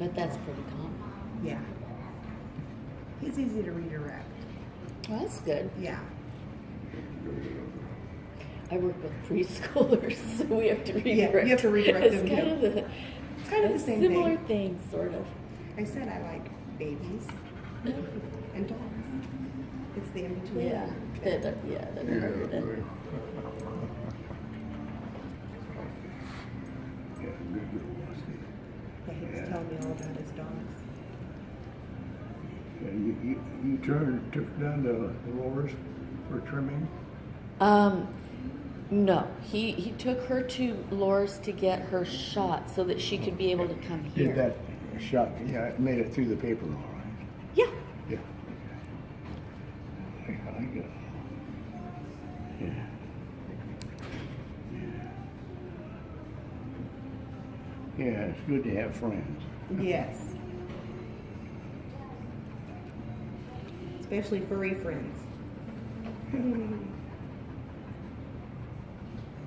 But that's pretty common. Yeah. He's easy to redirect. Well, that's good. Yeah. I work with preschoolers, so we have to redirect. Yeah, you have to redirect it's them, kind too. of the, It's kind of the same similar thing. thing, sort of. I said I like babies and dogs. It's the in-between. Yeah, they're harder to. Yeah, he was telling me all about his dogs. You took down the lowers for trimming? No, he took her to Lore's to get her shot so that she could be able to come here. Did that shot, yeah, it made it through the paper all right. Yeah. Yeah. I got it. Yeah. Yeah, it's good to have friends. Yes. Especially furry friends.